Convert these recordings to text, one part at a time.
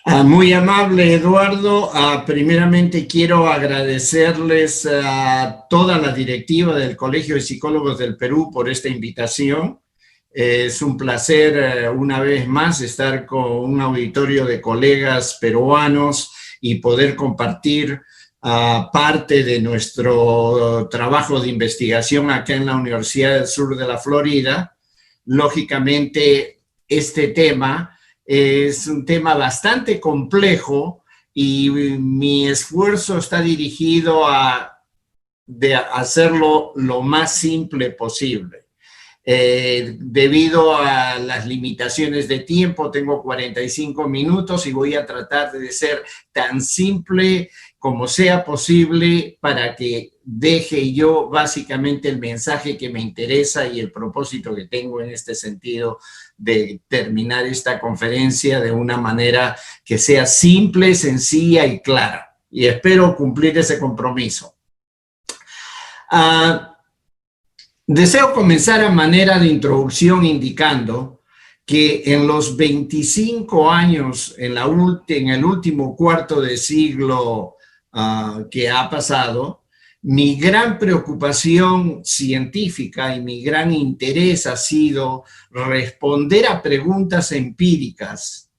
Muy amable, Eduardo. Primeramente quiero agradecerles a toda la directiva del Colegio de Psicólogos del Perú por esta invitación. Es un placer una vez más estar con un auditorio de colegas peruanos y poder compartir parte de nuestro trabajo de investigación acá en la Universidad del Sur de la Florida. Lógicamente, este tema es un tema bastante complejo y mi esfuerzo está dirigido a hacerlo lo más simple posible. Debido a las limitaciones de tiempo, tengo 45 minutos y voy a tratar de ser tan simple como sea posible para que deje yo básicamente el mensaje que me interesa y el propósito que tengo en este sentido de terminar esta conferencia de una manera que sea simple, sencilla y clara. Y espero cumplir ese compromiso. Deseo comenzar a manera de introducción indicando que en los 25 años, en el último cuarto de siglo que ha pasado, mi gran preocupación científica y mi gran interés ha sido responder a preguntas empíricas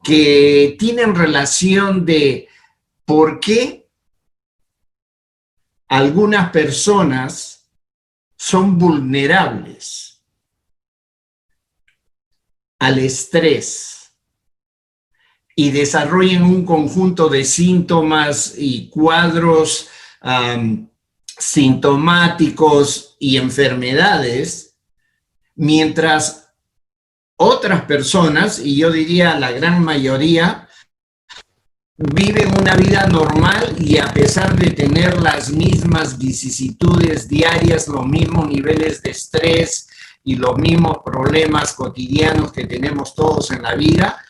que tienen relación de por qué algunas personas son vulnerables al estrés y desarrollan un conjunto de síntomas y cuadros sintomáticos y enfermedades, mientras otras personas, y yo diría la gran mayoría, viven una vida normal y a pesar de tener las mismas vicisitudes diarias, los mismos niveles de estrés y los mismos problemas cotidianos que tenemos todos en la vida,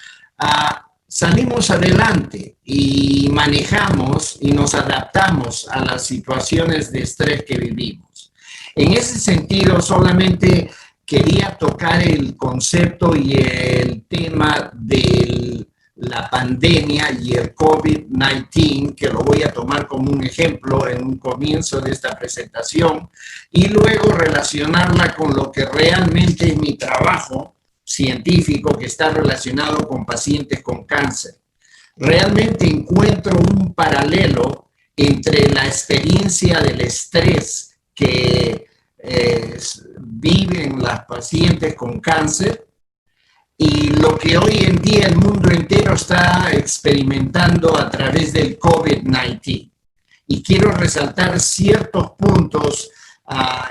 salimos adelante y manejamos y nos adaptamos a las situaciones de estrés que vivimos. En ese sentido, solamente quería tocar el concepto y el tema de la pandemia y el COVID-19, que lo voy a tomar como un ejemplo en un comienzo de esta presentación, y luego relacionarla con lo que realmente es mi trabajo científico, que está relacionado con pacientes con cáncer. Realmente encuentro un paralelo entre la experiencia del estrés que viven las pacientes con cáncer y lo que hoy en día el mundo entero está experimentando a través del COVID-19. Y quiero resaltar ciertos puntos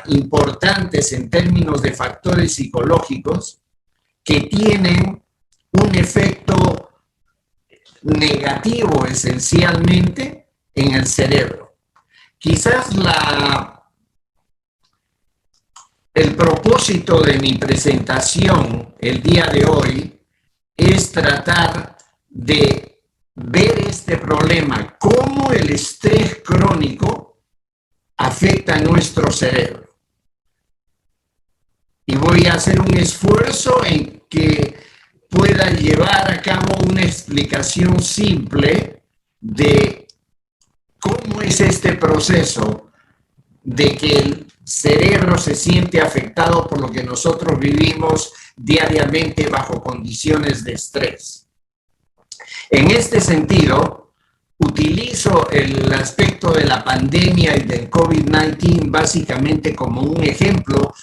importantes en términos de factores psicológicos que tienen un efecto negativo esencialmente en el cerebro. Quizás el propósito de mi presentación el día de hoy es tratar de ver este problema, cómo el estrés crónico afecta a nuestro cerebro. Y voy a hacer un esfuerzo en que pueda llevar a cabo una explicación simple de cómo es este proceso de que el cerebro se siente afectado por lo que nosotros vivimos diariamente bajo condiciones de estrés. En este sentido, utilizo el aspecto de la pandemia y del COVID-19 básicamente como un ejemplo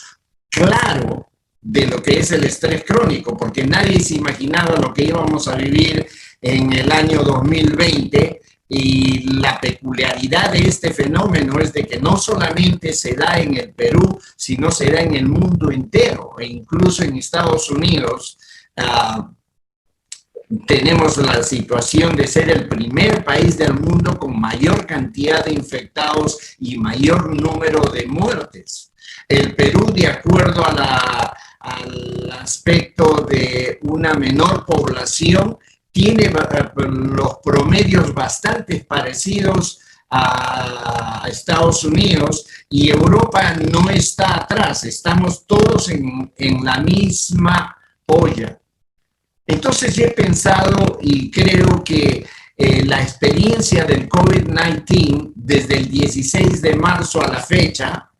claro de lo que es el estrés crónico, porque nadie se imaginaba lo que íbamos a vivir en el año 2020. Y la peculiaridad de este fenómeno es de que no solamente se da en el Perú, sino se da en el mundo entero, e incluso en Estados Unidos. Tenemos la situación de ser el primer país del mundo con mayor cantidad de infectados y mayor número de muertes. El Perú, de acuerdo al aspecto de una menor población, tiene los promedios bastante parecidos a Estados Unidos y Europa no está atrás, estamos todos en la misma olla. Entonces yo he pensado y creo que la experiencia del COVID-19 desde el 16 de marzo a la fecha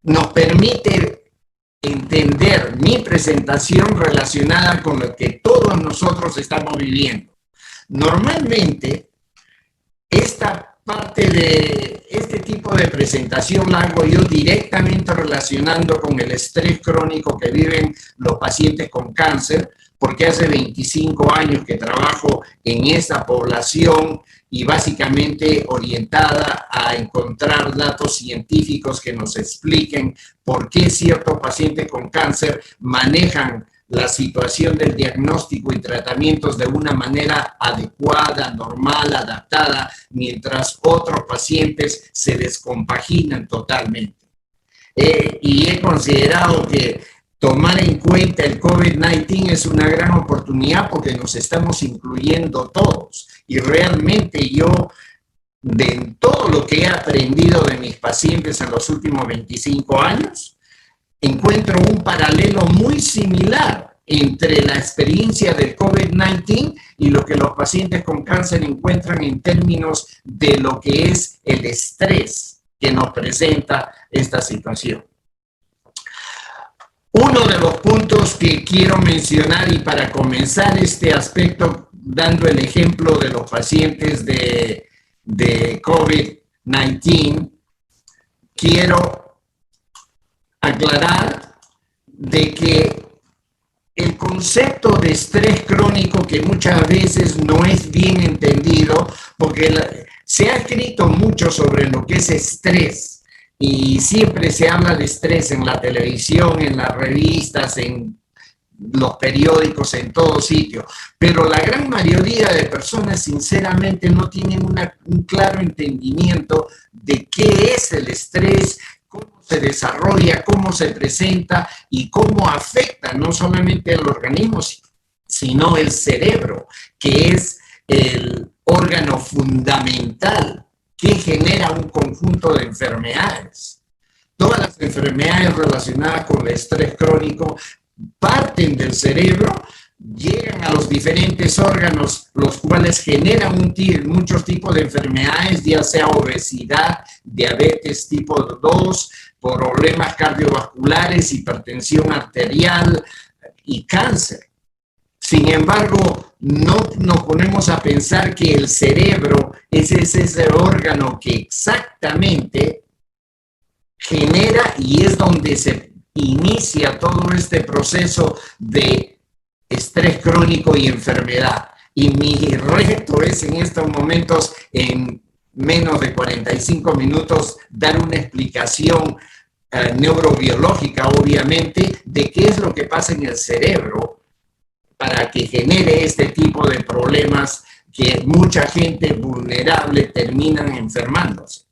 nos permite entender mi presentación relacionada con lo que todos nosotros estamos viviendo. Normalmente, esta parte de este tipo de presentación la hago yo directamente relacionando con el estrés crónico que viven los pacientes con cáncer, porque hace 25 años que trabajo en esa población y básicamente orientada a encontrar datos científicos que nos expliquen por qué ciertos pacientes con cáncer manejan la situación del diagnóstico y tratamientos de una manera adecuada, normal, adaptada, mientras otros pacientes se descompaginan totalmente. Y he considerado que tomar en cuenta el COVID-19 es una gran oportunidad porque nos estamos incluyendo todos. Y realmente yo, de todo lo que he aprendido de mis pacientes en los últimos 25 años, encuentro un paralelo muy similar entre la experiencia del COVID-19 y lo que los pacientes con cáncer encuentran en términos de lo que es el estrés que nos presenta esta situación. Uno de los puntos que quiero mencionar, y para comenzar este aspecto dando el ejemplo de los pacientes de COVID-19, quiero aclarar de que el concepto de estrés crónico, que muchas veces no es bien entendido, porque se ha escrito mucho sobre lo que es estrés, y siempre se habla de estrés en la televisión, en las revistas, en los periódicos, en todo sitio, pero la gran mayoría de personas sinceramente no tienen un claro entendimiento de qué es el estrés, cómo se desarrolla, cómo se presenta y cómo afecta no solamente al organismo, sino el cerebro, que es el órgano fundamental que genera un conjunto de enfermedades. Todas las enfermedades relacionadas con el estrés crónico parten del cerebro, llegan a los diferentes órganos, los cuales generan muchos tipos de enfermedades, ya sea obesidad, diabetes tipo 2, problemas cardiovasculares, hipertensión arterial y cáncer. Sin embargo, no nos ponemos a pensar que el cerebro es ese órgano que exactamente genera y es donde se inicia todo este proceso de estrés crónico y enfermedad. Y mi reto es en estos momentos, en menos de 45 minutos, dar una explicación neurobiológica, obviamente, de qué es lo que pasa en el cerebro para que genere este tipo de problemas que mucha gente vulnerable terminan enfermándose.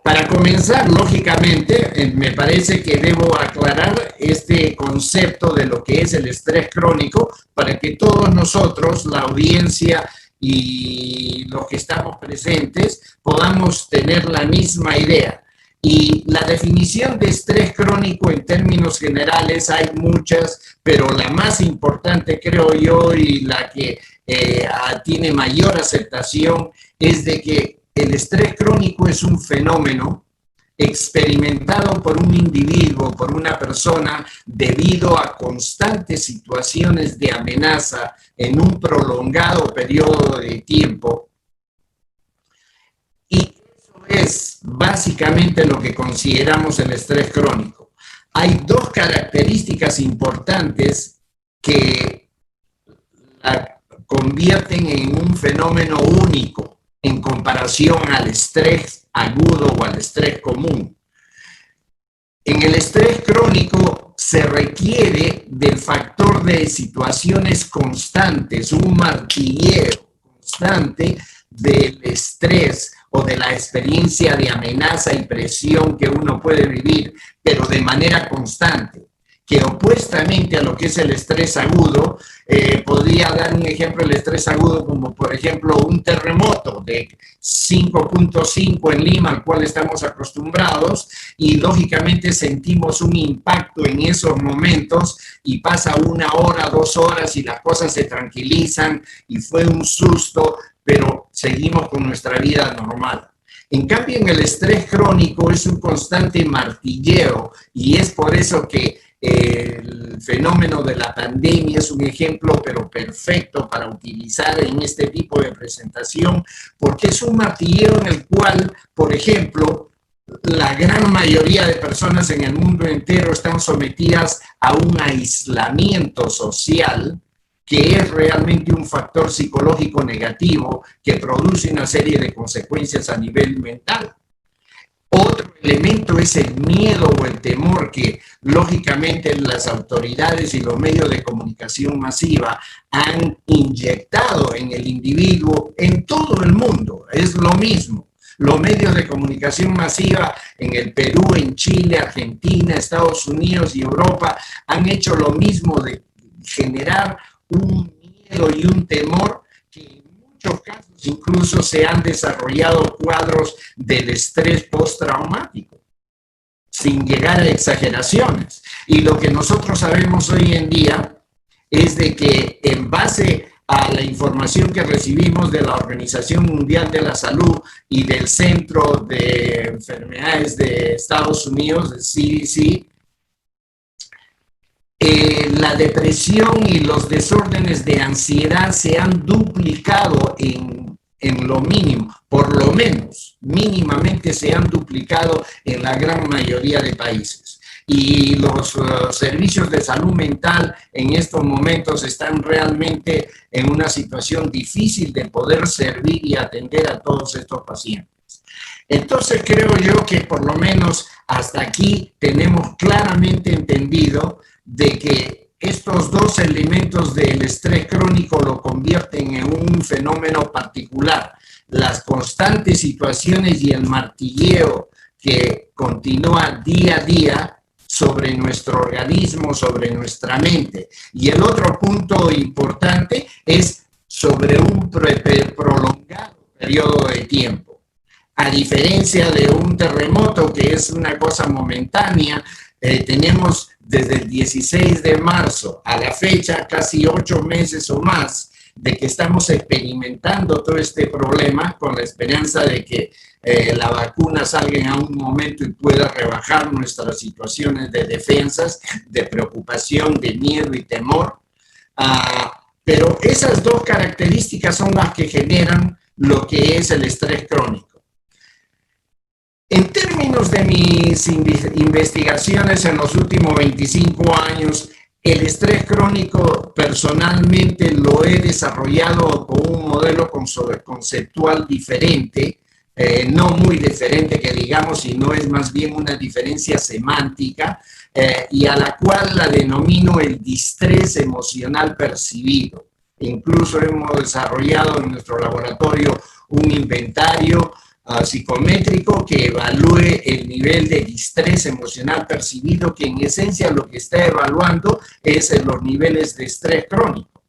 Para comenzar, lógicamente, me parece que debo aclarar este concepto de lo que es el estrés crónico para que todos nosotros, la audiencia y los que estamos presentes, podamos tener la misma idea. Y la definición de estrés crónico en términos generales hay muchas, pero la más importante, creo yo, y la que tiene mayor aceptación es de que el estrés crónico es un fenómeno experimentado por un individuo, por una persona, debido a constantes situaciones de amenaza en un prolongado periodo de tiempo. Y eso es básicamente lo que consideramos el estrés crónico. Hay dos características importantes que la convierten en un fenómeno único en comparación al estrés agudo o al estrés común. En el estrés crónico se requiere del factor de situaciones constantes, un martilleo constante del estrés o de la experiencia de amenaza y presión que uno puede vivir, pero de manera constante. que opuestamente a lo que es el estrés agudo, podría dar un ejemplo del estrés agudo como por ejemplo un terremoto de 5.5 en Lima, al cual estamos acostumbrados, y lógicamente sentimos un impacto en esos momentos y pasa 1 hora, 2 horas y las cosas se tranquilizan y fue un susto, pero seguimos con nuestra vida normal. En cambio, en el estrés crónico es un constante martilleo y es por eso que el fenómeno de la pandemia es un ejemplo, pero perfecto para utilizar en este tipo de presentación, porque es un martilleo en el cual, por ejemplo, la gran mayoría de personas en el mundo entero están sometidas a un aislamiento social que es realmente un factor psicológico negativo que produce una serie de consecuencias a nivel mental. Otro elemento es el miedo o el temor que lógicamente las autoridades y los medios de comunicación masiva han inyectado en el individuo en todo el mundo. Es lo mismo. Los medios de comunicación masiva en el Perú, en Chile, Argentina, Estados Unidos y Europa han hecho lo mismo de generar un miedo y un temor que en muchos casos incluso se han desarrollado cuadros del estrés postraumático, sin llegar a exageraciones. Y lo que nosotros sabemos hoy en día es de que en base a la información que recibimos de la Organización Mundial de la Salud y del Centro de Enfermedades de Estados Unidos, el CDC, la depresión y los desórdenes de ansiedad se han duplicado en lo mínimo, por lo menos mínimamente se han duplicado en la gran mayoría de países. Y los servicios de salud mental en estos momentos están realmente en una situación difícil de poder servir y atender a todos estos pacientes. Entonces creo yo que por lo menos hasta aquí tenemos claramente entendido de que estos dos elementos del estrés crónico lo convierten en un fenómeno particular. Las constantes situaciones y el martilleo que continúa día a día sobre nuestro organismo, sobre nuestra mente. Y el otro punto importante es sobre un prolongado periodo de tiempo. A diferencia de un terremoto, que es una cosa momentánea, tenemos desde el 16 de marzo a la fecha casi 8 meses o más de que estamos experimentando todo este problema con la esperanza de que la vacuna salga en algún momento y pueda rebajar nuestras situaciones de defensas, de preocupación, de miedo y temor. Pero esas dos características son las que generan lo que es el estrés crónico. En términos de mis investigaciones en los últimos 25 años, el estrés crónico personalmente lo he desarrollado con un modelo conceptual diferente, no muy diferente que digamos, sino es más bien una diferencia semántica y a la cual la denomino el distrés emocional percibido. Incluso hemos desarrollado en nuestro laboratorio un inventario psicométrico que evalúe el nivel de distrés emocional percibido, que en esencia lo que está evaluando es los niveles de estrés crónico.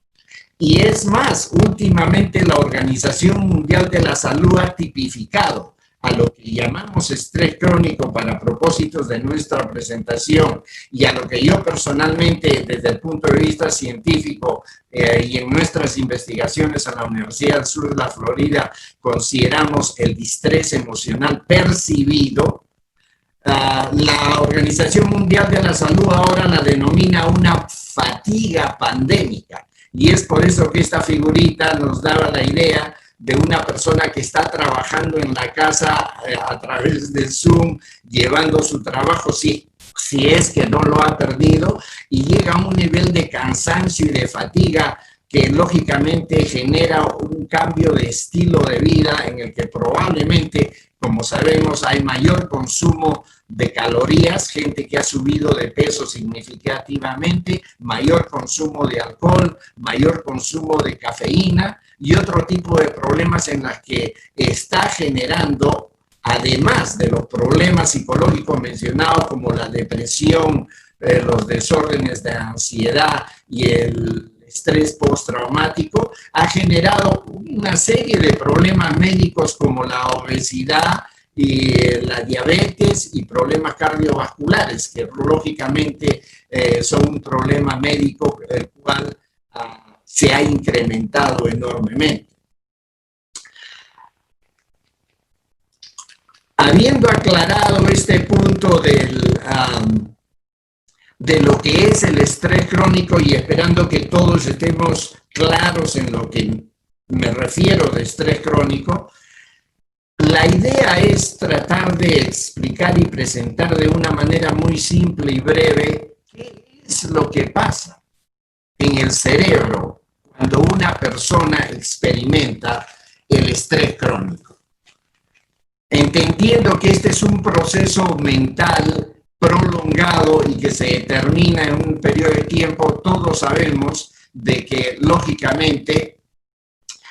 Y es más, últimamente la Organización Mundial de la Salud ha tipificado a lo que llamamos estrés crónico para propósitos de nuestra presentación y a lo que yo personalmente desde el punto de vista científico y en nuestras investigaciones en la Universidad del Sur de la Florida consideramos el distrés emocional percibido. La Organización Mundial de la Salud ahora la denomina una fatiga pandémica y es por eso que esta figurita nos daba la idea de una persona que está trabajando en la casa a través de Zoom, llevando su trabajo, si es que no lo ha perdido, y llega a un nivel de cansancio y de fatiga que lógicamente genera un cambio de estilo de vida en el que probablemente, como sabemos, hay mayor consumo de calorías, gente que ha subido de peso significativamente, mayor consumo de alcohol, mayor consumo de cafeína y otro tipo de problemas en las que está generando, además de los problemas psicológicos mencionados como la depresión, los desórdenes de ansiedad y el estrés postraumático, ha generado una serie de problemas médicos como la obesidad y la diabetes y problemas cardiovasculares, que lógicamente son un problema médico el cual se ha incrementado enormemente. Habiendo aclarado este punto de lo que es el estrés crónico y esperando que todos estemos claros en lo que me refiero de estrés crónico, la idea es tratar de explicar y presentar de una manera muy simple y breve qué es lo que pasa en el cerebro cuando una persona experimenta el estrés crónico. Entendiendo que este es un proceso mental prolongado y que se termina en un periodo de tiempo, todos sabemos de que lógicamente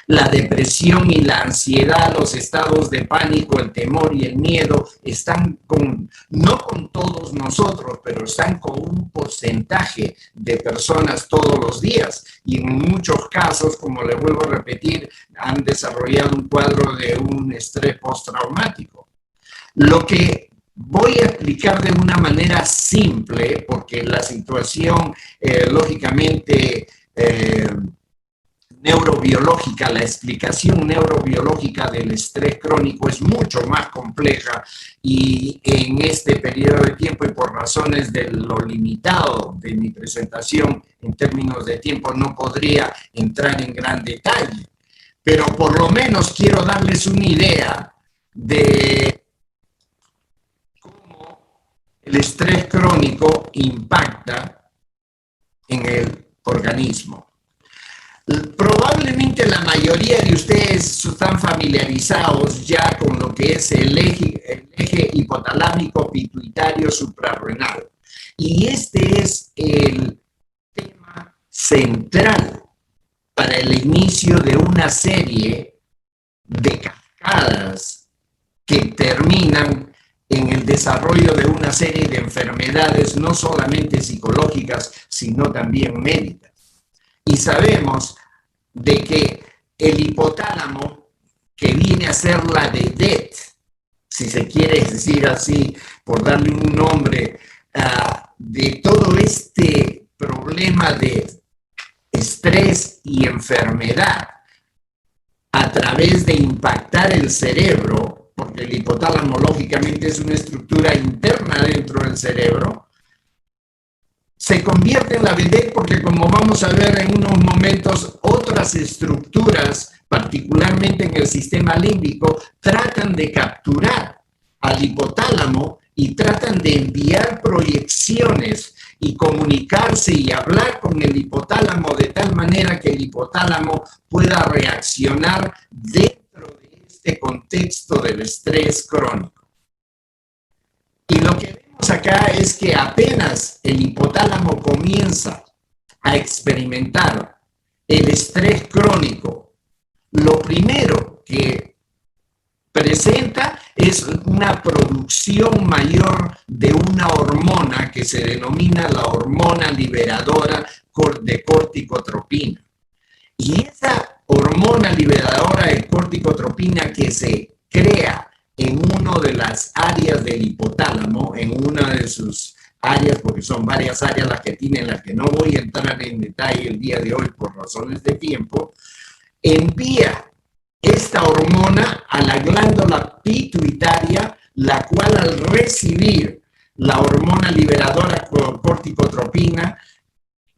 la depresión y la ansiedad, los estados de pánico, el temor y el miedo están no con todos nosotros, pero están con un porcentaje de personas todos los días. Y en muchos casos, como le vuelvo a repetir, han desarrollado un cuadro de un estrés postraumático. Lo que voy a explicar de una manera simple, porque la situación, lógicamente, neurobiológica, la explicación neurobiológica del estrés crónico es mucho más compleja y en este periodo de tiempo y por razones de lo limitado de mi presentación en términos de tiempo no podría entrar en gran detalle, pero por lo menos quiero darles una idea de cómo el estrés crónico impacta en el organismo. Probablemente la mayoría de ustedes están familiarizados ya con lo que es el eje hipotalámico pituitario suprarrenal. Y este es el tema central para el inicio de una serie de cascadas que terminan en el desarrollo de una serie de enfermedades no solamente psicológicas, sino también médicas. Y sabemos de que el hipotálamo, que viene a ser la vedette, si se quiere decir así, por darle un nombre, de todo este problema de estrés y enfermedad a través de impactar el cerebro, porque el hipotálamo lógicamente es una estructura interna dentro del cerebro, se convierte en la vedette porque, como vamos a ver en unos momentos, otras estructuras, particularmente en el sistema límbico, tratan de capturar al hipotálamo y tratan de enviar proyecciones y comunicarse y hablar con el hipotálamo de tal manera que el hipotálamo pueda reaccionar dentro de este contexto del estrés crónico. Y lo que acá es que apenas el hipotálamo comienza a experimentar el estrés crónico, lo primero que presenta es una producción mayor de una hormona que se denomina la hormona liberadora de corticotropina. Y esa hormona liberadora de corticotropina que se crea en una de las áreas del hipotálamo, en una de sus áreas, porque son varias áreas las que tienen, las que no voy a entrar en detalle el día de hoy por razones de tiempo, envía esta hormona a la glándula pituitaria, la cual al recibir la hormona liberadora corticotropina,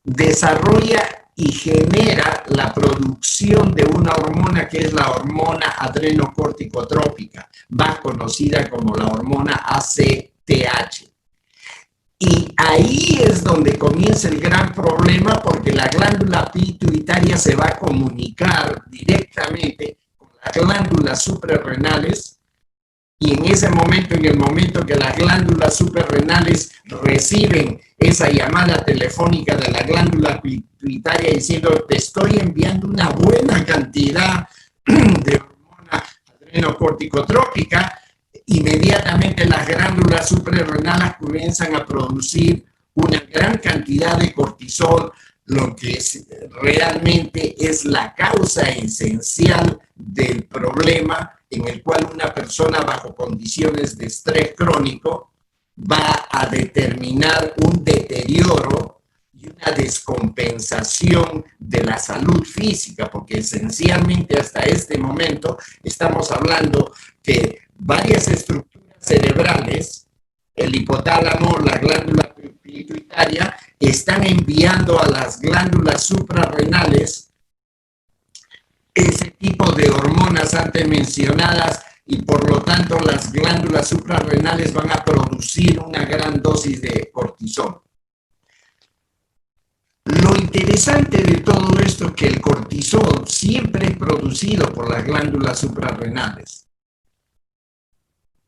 desarrolla y genera la producción de una hormona que es la hormona adrenocorticotrópica, más conocida como la hormona ACTH. Y ahí es donde comienza el gran problema, porque la glándula pituitaria se va a comunicar directamente con las glándulas suprarrenales. Y en ese momento, en el momento que las glándulas suprarrenales reciben esa llamada telefónica de la glándula pituitaria diciendo te estoy enviando una buena cantidad de hormona adrenocorticotrópica, inmediatamente las glándulas suprarrenales comienzan a producir una gran cantidad de cortisol, lo que realmente es la causa esencial del problema en el cual una persona bajo condiciones de estrés crónico va a determinar un deterioro y una descompensación de la salud física, porque esencialmente hasta este momento estamos hablando que varias estructuras cerebrales, el hipotálamo, la glándula pituitaria, están enviando a las glándulas suprarrenales ese tipo de hormonas antes mencionadas, y por lo tanto las glándulas suprarrenales van a producir una gran dosis de cortisol. Lo interesante de todo esto es que el cortisol siempre es producido por las glándulas suprarrenales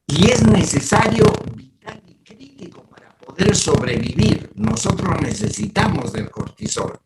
y es necesario, vital y crítico para poder sobrevivir. Nosotros necesitamos del cortisol.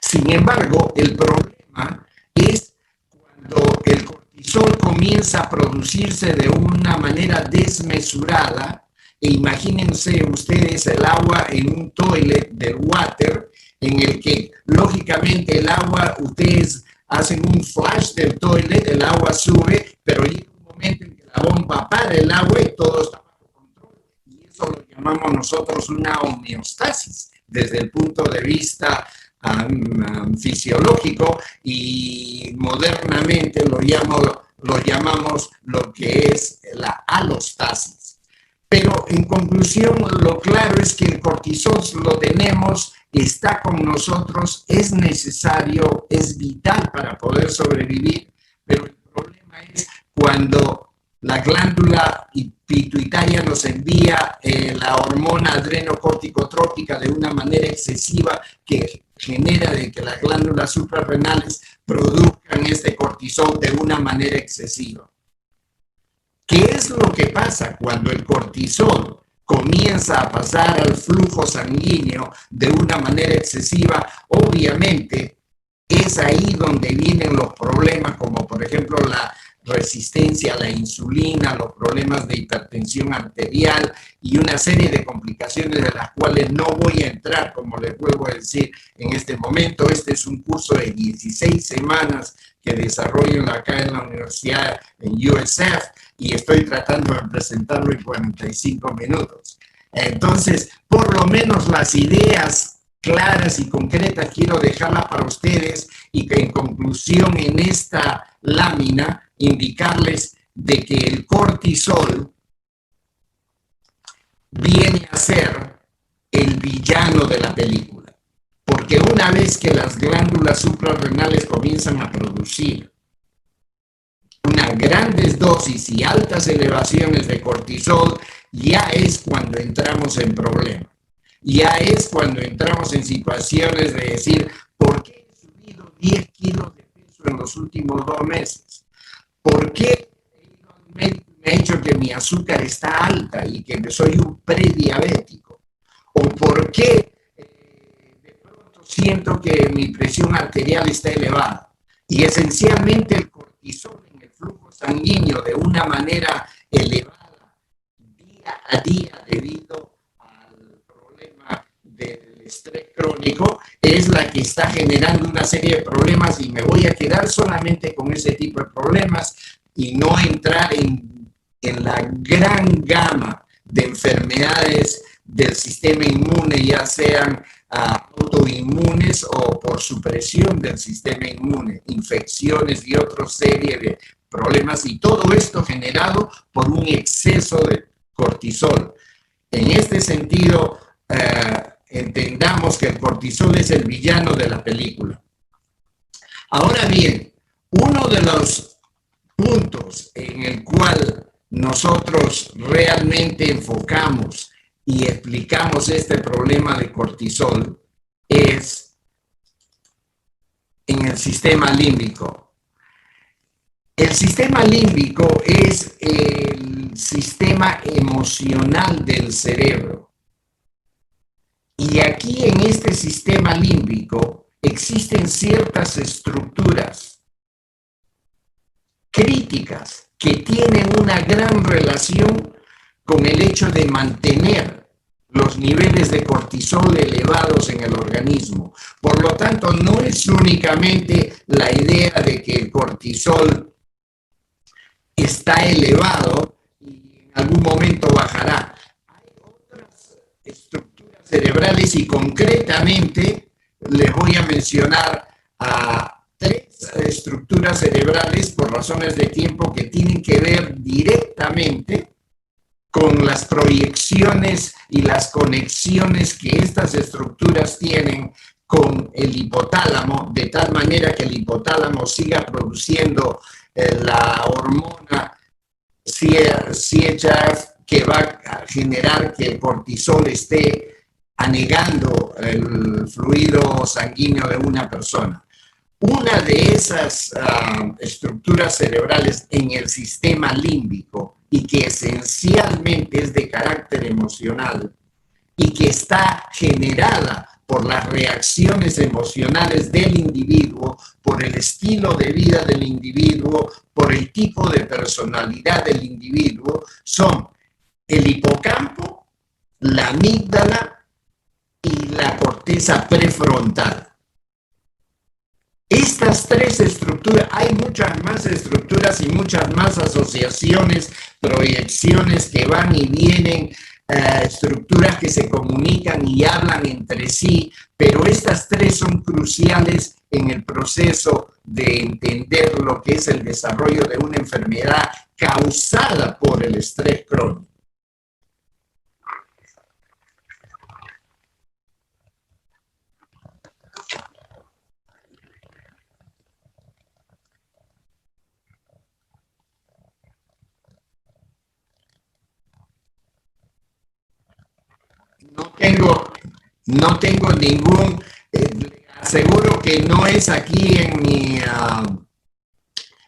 Sin embargo, el problema es cuando el cortisol comienza a producirse de una manera desmesurada. E imagínense ustedes el agua en un toilet del water, en el que lógicamente el agua, ustedes hacen un flash del toilet, el agua sube, pero llega un momento en que la bomba para el agua y todo está bajo control. Y eso lo llamamos nosotros una homeostasis desde el punto de vista fisiológico, y modernamente lo llamamos lo que es la alostasis. Pero en conclusión, lo claro es que el cortisol lo tenemos, está con nosotros, es necesario, es vital para poder sobrevivir, pero el problema es cuando la glándula pituitaria nos envía la hormona adrenocorticotrópica de una manera excesiva, que genera de que las glándulas suprarrenales produzcan este cortisol de una manera excesiva. ¿Qué es lo que pasa cuando el cortisol comienza a pasar al flujo sanguíneo de una manera excesiva? Obviamente es ahí donde vienen los problemas, como por ejemplo la resistencia a la insulina, los problemas de hipertensión arterial y una serie de complicaciones de las cuales no voy a entrar, como les vuelvo a decir en este momento. Este es un curso de 16 semanas que desarrollo acá en la universidad, en USF, y estoy tratando de presentarlo en 45 minutos. Entonces, por lo menos las ideas claras y concretas quiero dejarlas para ustedes, y que en conclusión en esta lámina indicarles de que el cortisol viene a ser el villano de la película, porque una vez que las glándulas suprarrenales comienzan a producir unas grandes dosis y altas elevaciones de cortisol, ya es cuando entramos en problemas. Ya es cuando entramos en situaciones de decir, ¿por qué he subido 10 kilos de peso en los últimos 2 meses? ¿Por qué me ha hecho que mi azúcar está alta y que soy un prediabético? ¿O por qué de pronto siento que mi presión arterial está elevada? Y esencialmente el cortisol en el flujo sanguíneo de una manera elevada día a día debido al problema del estrés crónico es la que está generando una serie de problemas, y me voy a quedar solamente con ese tipo de problemas y no entrar en la gran gama de enfermedades del sistema inmune, ya sean autoinmunes o por supresión del sistema inmune, infecciones y otra serie de problemas, y todo esto generado por un exceso de cortisol. En este sentido, entendamos que el cortisol es el villano de la película. Ahora bien, uno de los puntos en el cual nosotros realmente enfocamos y explicamos este problema de cortisol es en el sistema límbico. El sistema límbico es el sistema emocional del cerebro. Y aquí en este sistema límbico existen ciertas estructuras críticas que tienen una gran relación con el hecho de mantener los niveles de cortisol elevados en el organismo. Por lo tanto, no es únicamente la idea de que el cortisol está elevado y en algún momento bajará. Hay otras estructuras cerebrales y concretamente les voy a mencionar a 3 estructuras cerebrales por razones de tiempo que tienen que ver directamente con las proyecciones y las conexiones que estas estructuras tienen con el hipotálamo, de tal manera que el hipotálamo siga produciendo la hormona CHF que va a generar que el cortisol esté anegando el fluido sanguíneo de una persona. Una de esas estructuras cerebrales en el sistema límbico y que esencialmente es de carácter emocional y que está generada por las reacciones emocionales del individuo, por el estilo de vida del individuo, por el tipo de personalidad del individuo, son el hipocampo, la amígdala y la corteza prefrontal. Estas 3 estructuras, hay muchas más estructuras y muchas más asociaciones, proyecciones que van y vienen, estructuras que se comunican y hablan entre sí, pero estas 3 son cruciales en el proceso de entender lo que es el desarrollo de una enfermedad causada por el estrés crónico. No tengo ningún, aseguro que no es aquí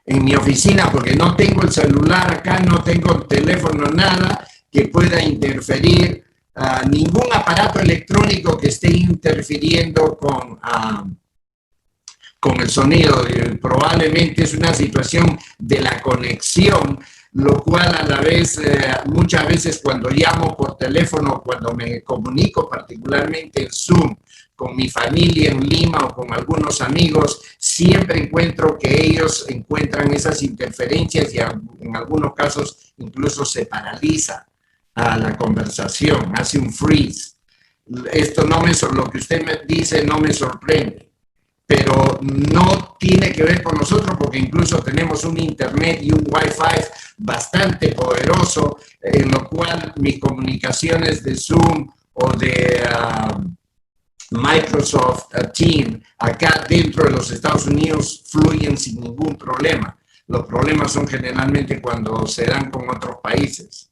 en mi oficina, porque no tengo el celular acá, no tengo el teléfono, nada que pueda interferir, ningún aparato electrónico que esté interfiriendo con el sonido. Probablemente es una situación de la conexión, lo cual a la vez, muchas veces cuando llamo por teléfono, cuando me comunico particularmente en Zoom con mi familia en Lima o con algunos amigos, siempre encuentro que ellos encuentran esas interferencias y en algunos casos incluso se paraliza la conversación, hace un freeze. Esto no me, lo que usted me dice no me sorprende, pero no tiene que ver con nosotros porque incluso tenemos un internet y un wifi bastante poderoso, en lo cual mis comunicaciones de Zoom o de Microsoft Teams acá dentro de los Estados Unidos fluyen sin ningún problema. Los problemas son generalmente cuando se dan con otros países.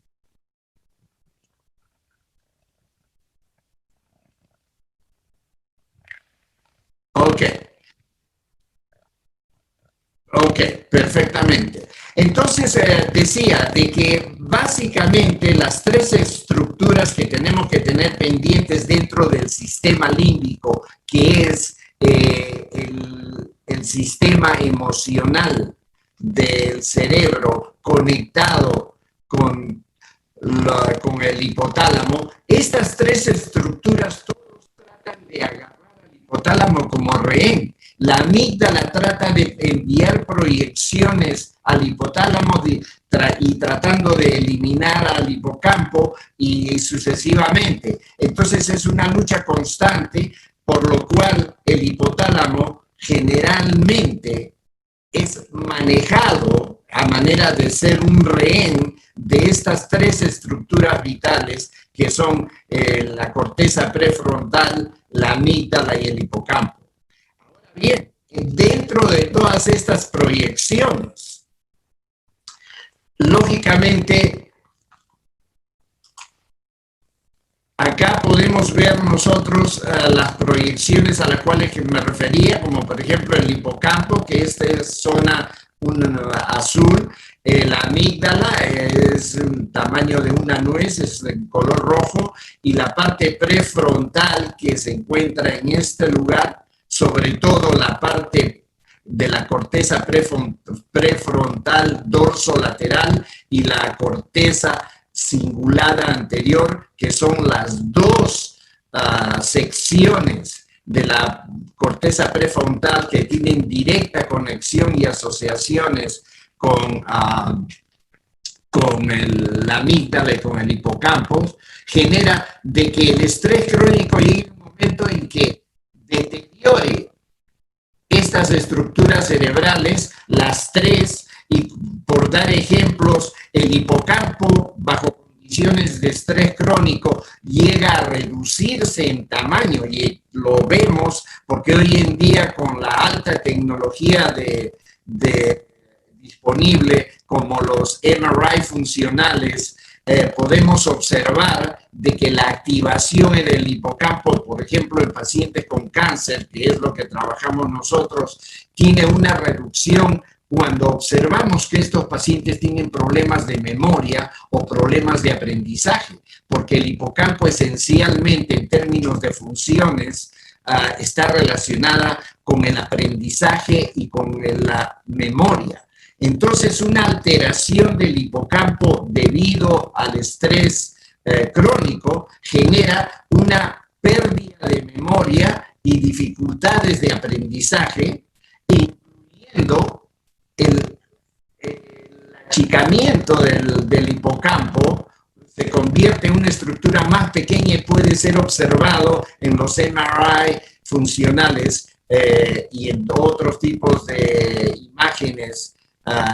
Ok, perfectamente. Entonces decía de que básicamente las 3 estructuras que tenemos que tener pendientes dentro del sistema límbico, que es el sistema emocional del cerebro conectado con el hipotálamo, estas 3 estructuras todos tratan de agarrar al hipotálamo como rehén. La amígdala trata de enviar proyecciones al hipotálamo y tratando de eliminar al hipocampo y sucesivamente. Entonces es una lucha constante, por lo cual el hipotálamo generalmente es manejado a manera de ser un rehén de estas 3 estructuras vitales que son la corteza prefrontal, la amígdala y el hipocampo. Bien, dentro de todas estas proyecciones, lógicamente, acá podemos ver nosotros las proyecciones a las cuales me refería, como por ejemplo el hipocampo, que esta es zona azul, la amígdala es el tamaño de una nuez, es de color rojo, y la parte prefrontal que se encuentra en este lugar, sobre todo la parte de la corteza prefrontal dorsolateral y la corteza cingulada anterior, que son las dos secciones de la corteza prefrontal que tienen directa conexión y asociaciones con la amígdala y con el hipocampo, genera de que el estrés crónico llegue a un momento en que deteriore estas estructuras cerebrales, las tres, y por dar ejemplos, el hipocampo bajo condiciones de estrés crónico llega a reducirse en tamaño, y lo vemos porque hoy en día con la alta tecnología disponible como los MRI funcionales, podemos observar de que la activación en el hipocampo, por ejemplo, en pacientes con cáncer, que es lo que trabajamos nosotros, tiene una reducción cuando observamos que estos pacientes tienen problemas de memoria o problemas de aprendizaje, porque el hipocampo esencialmente en términos de funciones está relacionada con el aprendizaje y con la memoria. Entonces, una alteración del hipocampo debido al estrés crónico genera una pérdida de memoria y dificultades de aprendizaje, incluyendo el achicamiento del hipocampo. Se convierte en una estructura más pequeña y puede ser observado en los MRI funcionales y en otros tipos de imágenes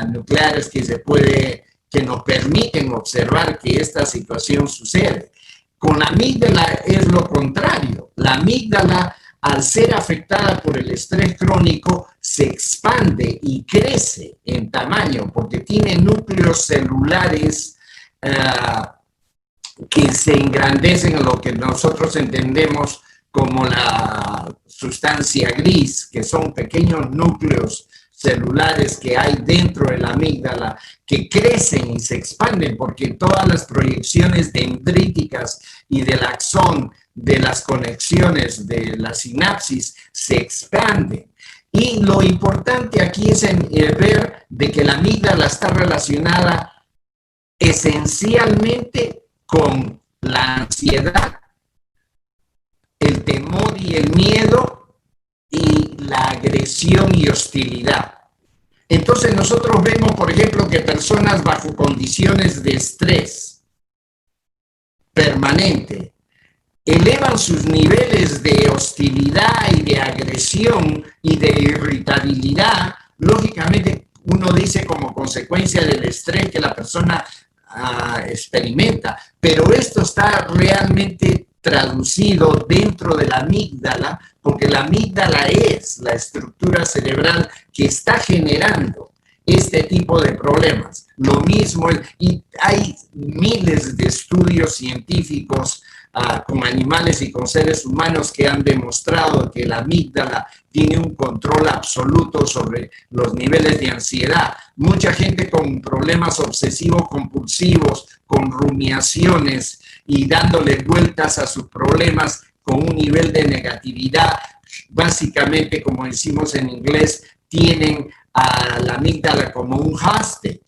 nucleares que nos permiten observar que esta situación sucede. Con la amígdala es lo contrario. La amígdala, al ser afectada por el estrés crónico, se expande y crece en tamaño porque tiene núcleos celulares que se engrandecen en lo que nosotros entendemos como la sustancia gris, que son pequeños núcleos celulares que hay dentro de la amígdala que crecen y se expanden porque todas las proyecciones dendríticas y del axón de las conexiones de la sinapsis se expanden. Y lo importante aquí es ver de que la amígdala está relacionada esencialmente con la ansiedad, el temor y el miedo, y la agresión y hostilidad. Entonces nosotros vemos, por ejemplo, que personas bajo condiciones de estrés permanente elevan sus niveles de hostilidad y de agresión y de irritabilidad. Lógicamente, uno dice como consecuencia del estrés que la persona experimenta, pero esto está realmente traducido dentro de la amígdala, porque la amígdala es la estructura cerebral que está generando este tipo de problemas. Lo mismo, y hay miles de estudios científicos con animales y con seres humanos que han demostrado que la amígdala tiene un control absoluto sobre los niveles de ansiedad. Mucha gente con problemas obsesivos compulsivos, con rumiaciones y dándole vueltas a sus problemas con un nivel de negatividad, básicamente, como decimos en inglés, tienen a la amígdala como un hostage,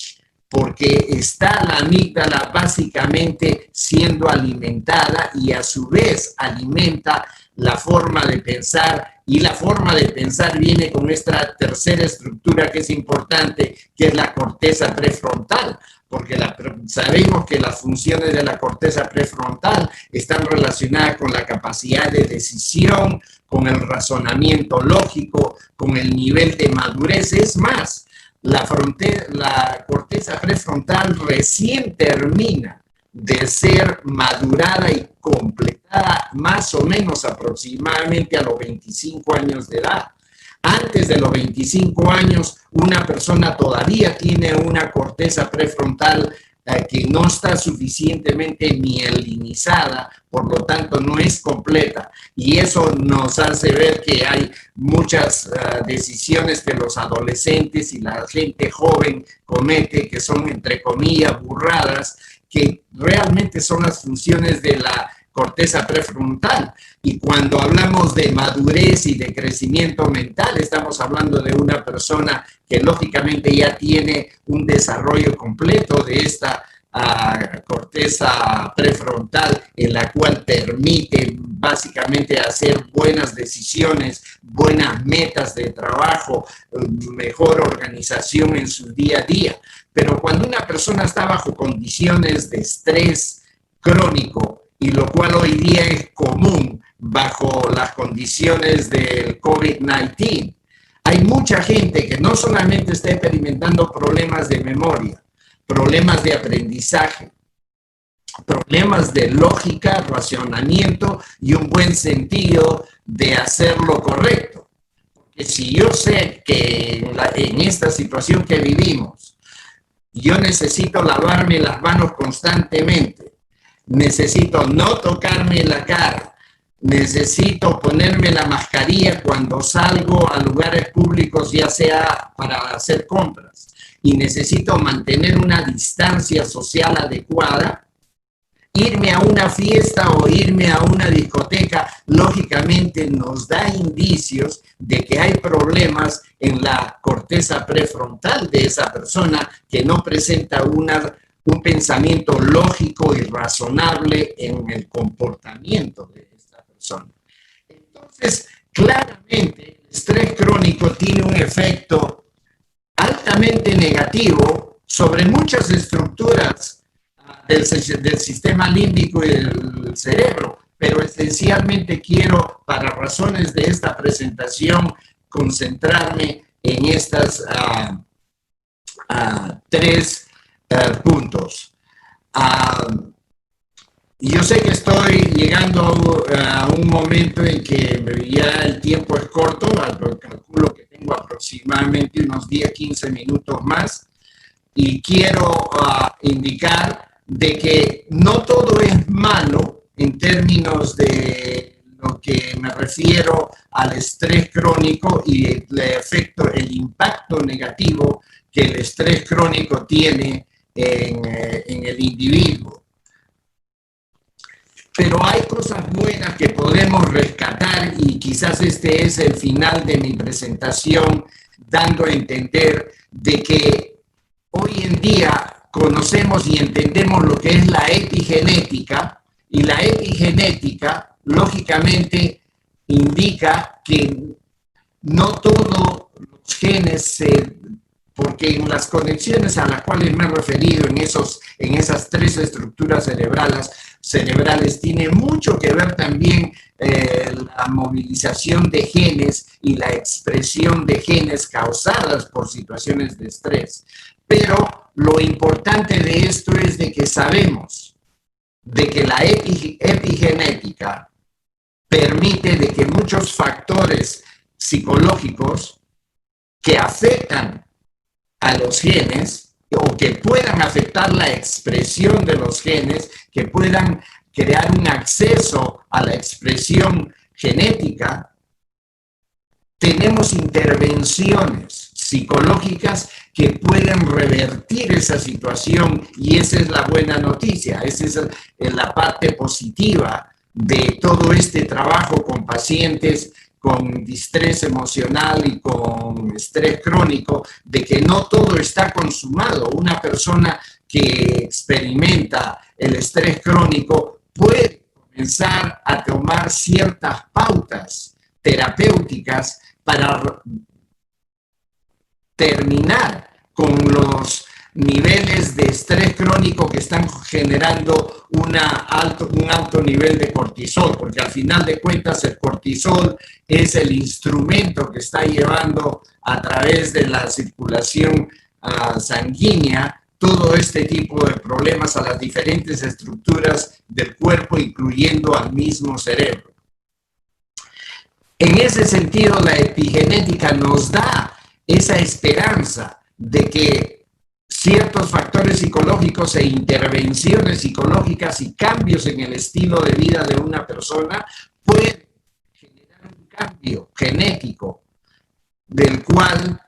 porque está la amígdala básicamente siendo alimentada y a su vez alimenta la forma de pensar, y la forma de pensar viene con esta tercera estructura que es importante, que es la corteza prefrontal, porque sabemos que las funciones de la corteza prefrontal están relacionadas con la capacidad de decisión, con el razonamiento lógico, con el nivel de madurez. Es más, la corteza prefrontal recién termina de ser madurada y completada más o menos aproximadamente a los 25 años de edad. Antes de los 25 años, una persona todavía tiene una corteza prefrontal que no está suficientemente mielinizada, por lo tanto no es completa. Y eso nos hace ver que hay muchas decisiones que los adolescentes y la gente joven comete, que son, entre comillas, burradas, que realmente son las funciones de la corteza prefrontal. Y cuando hablamos de madurez y de crecimiento mental, estamos hablando de una persona que lógicamente ya tiene un desarrollo completo de esta corteza prefrontal, en la cual permite básicamente hacer buenas decisiones, buenas metas de trabajo, mejor organización en su día a día. Pero cuando una persona está bajo condiciones de estrés crónico, y lo cual hoy día es común bajo las condiciones del COVID-19, hay mucha gente que no solamente está experimentando problemas de memoria, problemas de aprendizaje, problemas de lógica, racionamiento y un buen sentido de hacer lo correcto. Porque si yo sé que en esta situación que vivimos, yo necesito lavarme las manos constantemente, necesito no tocarme la cara, necesito ponerme la mascarilla cuando salgo a lugares públicos, ya sea para hacer compras, y necesito mantener una distancia social adecuada, irme a una fiesta o irme a una discoteca, lógicamente nos da indicios de que hay problemas en la corteza prefrontal de esa persona que no presenta un pensamiento lógico y razonable en el comportamiento de esta persona. Entonces, claramente, el estrés crónico tiene un efecto altamente negativo sobre muchas estructuras del sistema límbico y del cerebro, pero esencialmente quiero, para razones de esta presentación, concentrarme en estas tres puntos. Yo sé que estoy llegando a un momento en que ya el tiempo es corto, calculo que tengo aproximadamente unos 10-15 minutos más, y quiero indicar de que no todo es malo en términos de lo que me refiero al estrés crónico y el efecto, el impacto negativo que el estrés crónico tiene en el individuo. Pero hay cosas buenas que podemos rescatar y quizás este es el final de mi presentación, dando a entender de que hoy en día conocemos y entendemos lo que es la epigenética, y la epigenética lógicamente indica que no todos los genes porque en las conexiones a las cuales me he referido en esas tres estructuras cerebrales tiene mucho que ver también la movilización de genes y la expresión de genes causadas por situaciones de estrés. Pero lo importante de esto es de que sabemos de que la epigenética permite de que muchos factores psicológicos que afectan a los genes o que puedan afectar la expresión de los genes, que puedan crear un acceso a la expresión genética, tenemos intervenciones psicológicas que pueden revertir esa situación, y esa es la buena noticia, esa es la parte positiva de todo este trabajo con pacientes con distrés emocional y con estrés crónico, de que no todo está consumado. Una persona que experimenta el estrés crónico puede comenzar a tomar ciertas pautas terapéuticas para terminar con los niveles de estrés crónico que están generando un alto nivel de cortisol, porque al final de cuentas el cortisol es el instrumento que está llevando a través de la circulación sanguínea todo este tipo de problemas a las diferentes estructuras del cuerpo, incluyendo al mismo cerebro. En ese sentido, la epigenética nos da esa esperanza de que ciertos factores psicológicos e intervenciones psicológicas y cambios en el estilo de vida de una persona pueden generar un cambio genético del cual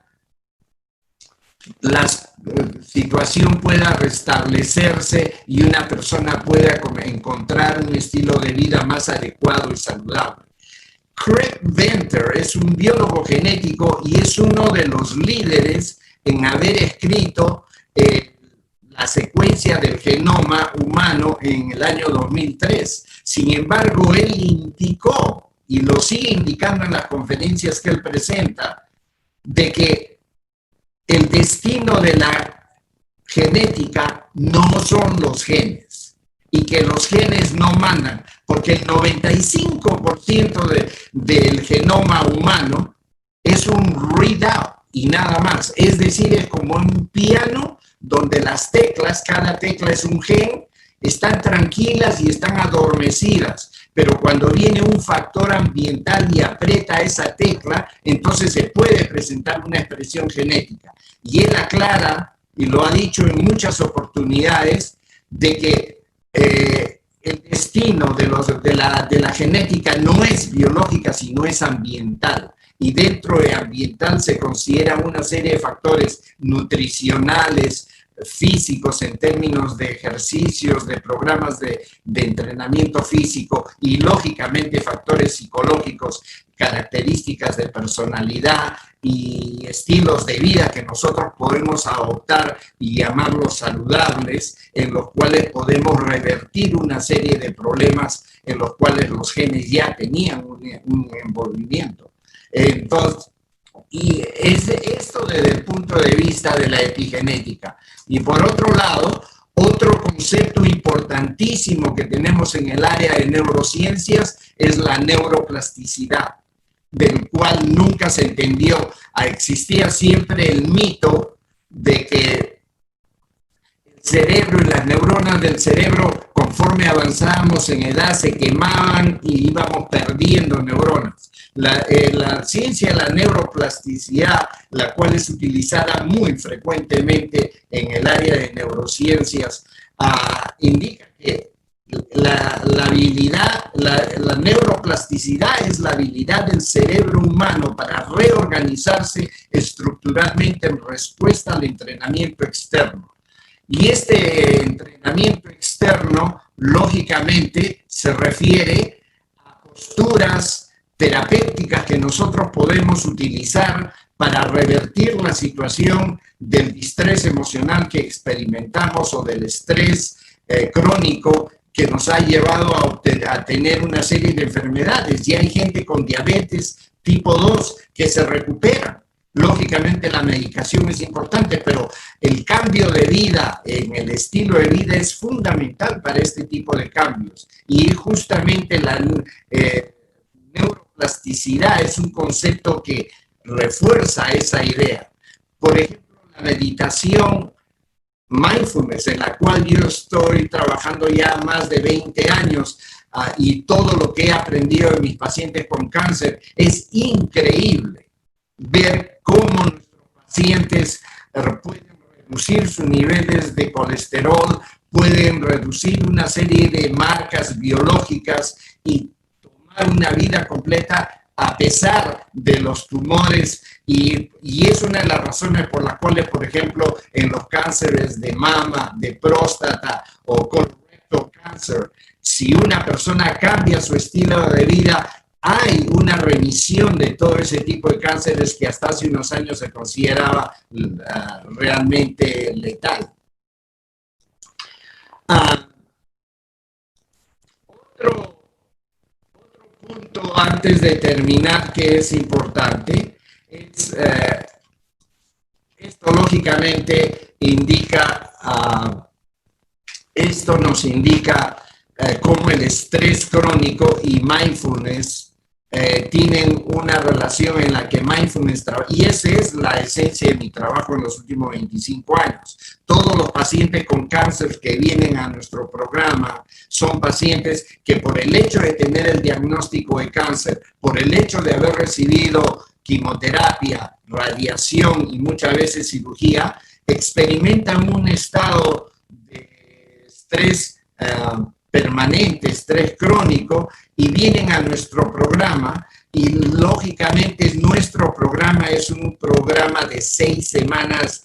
la situación pueda restablecerse y una persona pueda encontrar un estilo de vida más adecuado y saludable. Craig Venter es un biólogo genético y es uno de los líderes en haber escrito la secuencia del genoma humano en el año 2003. Sin embargo, él indicó, y lo sigue indicando en las conferencias que él presenta, de que el destino de la genética no son los genes y que los genes no mandan, porque el 95% del genoma humano es un readout y nada más. Es decir, es como un piano donde las teclas, cada tecla es un gen, están tranquilas y están adormecidas, pero cuando viene un factor ambiental y aprieta esa tecla, entonces se puede presentar una expresión genética. Y él aclara, y lo ha dicho en muchas oportunidades, de que el destino de la genética no es biológica, sino es ambiental. Y dentro de ambiental se considera una serie de factores nutricionales, físicos en términos de ejercicios, de programas de entrenamiento físico y lógicamente factores psicológicos, características de personalidad y estilos de vida que nosotros podemos adoptar y llamarlos saludables, en los cuales podemos revertir una serie de problemas en los cuales los genes ya tenían un envolvimiento. Entonces, y es esto desde el punto de vista de la epigenética. Y por otro lado, otro concepto importantísimo que tenemos en el área de neurociencias es la neuroplasticidad, del cual nunca se entendió. Existía siempre el mito de que el cerebro y las neuronas del cerebro, conforme avanzábamos en edad, se quemaban y íbamos perdiendo neuronas. La ciencia de la neuroplasticidad, la cual es utilizada muy frecuentemente en el área de neurociencias, indica que la neuroplasticidad es la habilidad del cerebro humano para reorganizarse estructuralmente en respuesta al entrenamiento externo. Y este entrenamiento externo, lógicamente, se refiere a posturas terapéuticas que nosotros podemos utilizar para revertir la situación del distrés emocional que experimentamos o del estrés crónico que nos ha llevado a tener una serie de enfermedades. Y hay gente con diabetes tipo 2 que se recupera. Lógicamente la medicación es importante, pero el cambio de vida en el estilo de vida es fundamental para este tipo de cambios. Y justamente la neuroplasticidad es un concepto que refuerza esa idea. Por ejemplo, la meditación mindfulness, en la cual yo estoy trabajando ya más de 20 años y todo lo que he aprendido de mis pacientes con cáncer, es increíble ver cómo nuestros pacientes pueden reducir sus niveles de colesterol, pueden reducir una serie de marcas biológicas y una vida completa a pesar de los tumores y es una de las razones por las cuales, por ejemplo, en los cánceres de mama, de próstata o colorectal cáncer, si una persona cambia su estilo de vida, hay una remisión de todo ese tipo de cánceres que hasta hace unos años se consideraba realmente letal. Otro punto antes de terminar que es importante es esto lógicamente indica esto nos indica cómo el estrés crónico y mindfulness tienen una relación en la que mindfulness y esa es la esencia de mi trabajo en los últimos 25 años. Todos los pacientes con cáncer que vienen a nuestro programa son pacientes que por el hecho de tener el diagnóstico de cáncer, por el hecho de haber recibido quimioterapia, radiación y muchas veces cirugía, experimentan un estado de estrés permanente, estrés crónico, y vienen a nuestro programa y lógicamente nuestro programa es un programa de 6 semanas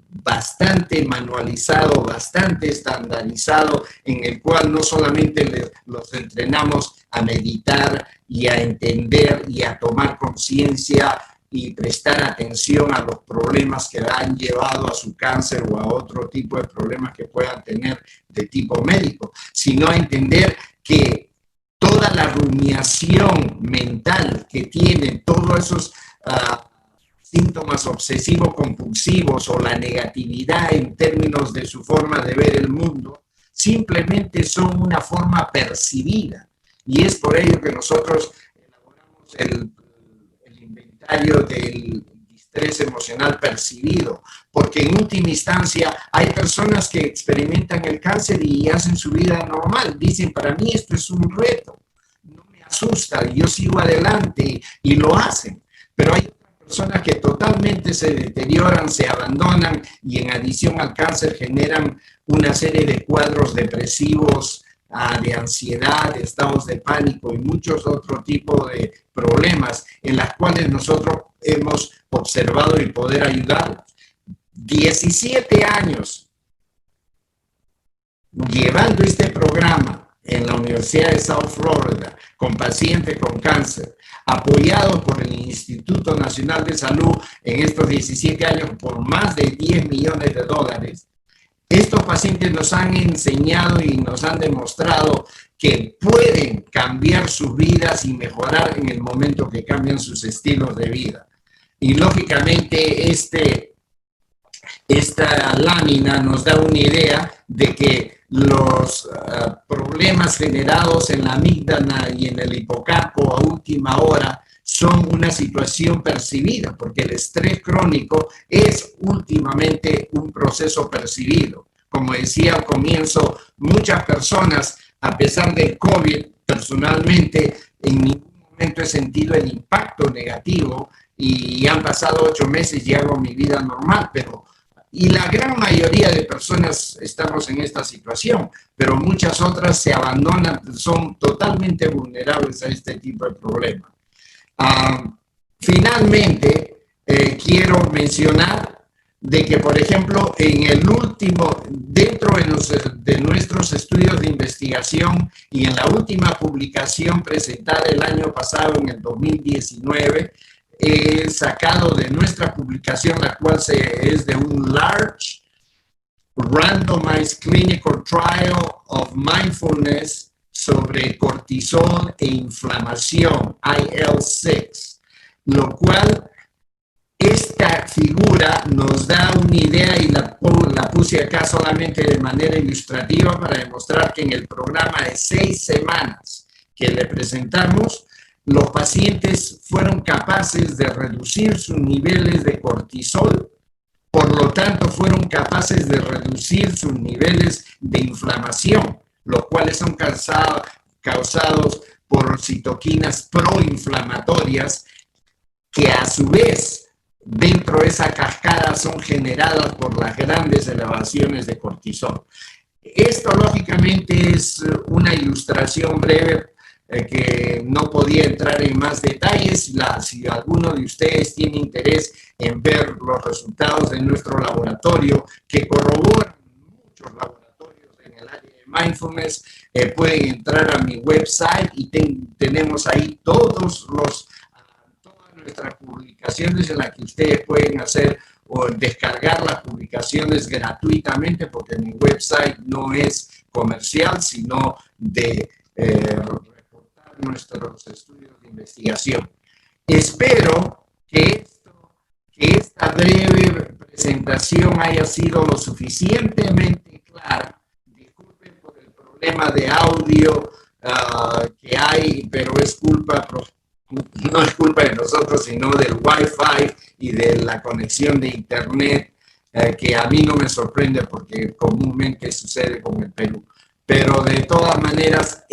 bastante manualizado, bastante estandarizado, en el cual no solamente los entrenamos a meditar y a entender y a tomar conciencia y prestar atención a los problemas que han llevado a su cáncer o a otro tipo de problemas que puedan tener de tipo médico, sino a entender que toda la rumiación mental que tienen todos esos síntomas obsesivos compulsivos o la negatividad en términos de su forma de ver el mundo, simplemente son una forma percibida. Y es por ello que nosotros elaboramos el inventario del estrés emocional percibido, porque en última instancia hay personas que experimentan el cáncer y hacen su vida normal. Dicen, para mí esto es un reto, no me asusta, yo sigo adelante y lo hacen. Pero hay personas que totalmente se deterioran, se abandonan y en adición al cáncer generan una serie de cuadros depresivos, de ansiedad, de estados de pánico y muchos otros tipos de problemas en las cuales nosotros hemos observado y poder ayudarlos. 17 años llevando este programa en la Universidad de South Florida con pacientes con cáncer, apoyado por el Instituto Nacional de Salud en estos 17 años por más de 10 millones de dólares. Estos pacientes nos han enseñado y nos han demostrado que pueden cambiar sus vidas y mejorar en el momento que cambian sus estilos de vida. Y lógicamente esta lámina nos da una idea de que los problemas generados en la amígdala y en el hipocampo a última hora son una situación percibida, porque el estrés crónico es últimamente un proceso percibido. Como decía al comienzo, muchas personas, a pesar del COVID, personalmente, en ningún momento he sentido el impacto negativo y han pasado 8 meses y hago mi vida normal, y la gran mayoría de personas estamos en esta situación, pero muchas otras se abandonan, son totalmente vulnerables a este tipo de problemas. Finalmente, quiero mencionar de que, por ejemplo, dentro de nuestros estudios de investigación y en la última publicación presentada el año pasado, en el 2019, he sacado de nuestra publicación, la cual es de un Large Randomized Clinical Trial of Mindfulness sobre cortisol e inflamación, IL-6, lo cual esta figura nos da una idea y la puse acá solamente de manera ilustrativa para demostrar que en el programa de 6 semanas que le presentamos, los pacientes fueron capaces de reducir sus niveles de cortisol, por lo tanto fueron capaces de reducir sus niveles de inflamación, los cuales son causados por citoquinas proinflamatorias que a su vez dentro de esa cascada son generadas por las grandes elevaciones de cortisol. Esto lógicamente es una ilustración breve que no podía entrar en más detalles. Si alguno de ustedes tiene interés en ver los resultados de nuestro laboratorio, que corroboran muchos laboratorios en el área de mindfulness, pueden entrar a mi website y tenemos ahí todas nuestras publicaciones en las que ustedes pueden hacer o descargar las publicaciones gratuitamente, porque mi website no es comercial, sino de reportar nuestros estudios de investigación. Espero que esta breve presentación haya sido lo suficientemente clara. Disculpen por el problema de audio que hay, pero no es culpa de nosotros, sino del Wi-Fi y de la conexión de Internet, que a mí no me sorprende porque comúnmente sucede con el Perú. Pero de todas maneras,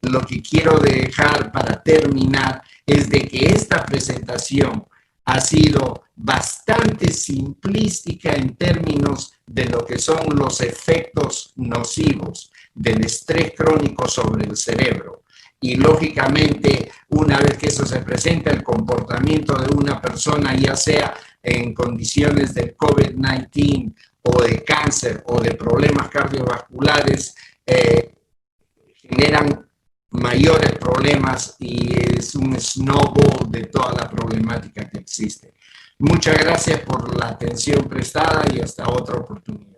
lo que quiero dejar para terminar es de que esta presentación ha sido bastante simplística en términos de lo que son los efectos nocivos del estrés crónico sobre el cerebro. Y lógicamente, una vez que eso se presenta, el comportamiento de una persona, ya sea en condiciones de COVID-19 o de cáncer o de problemas cardiovasculares, generan mayores problemas y es un snowball de toda la problemática que existe. Muchas gracias por la atención prestada y hasta otra oportunidad.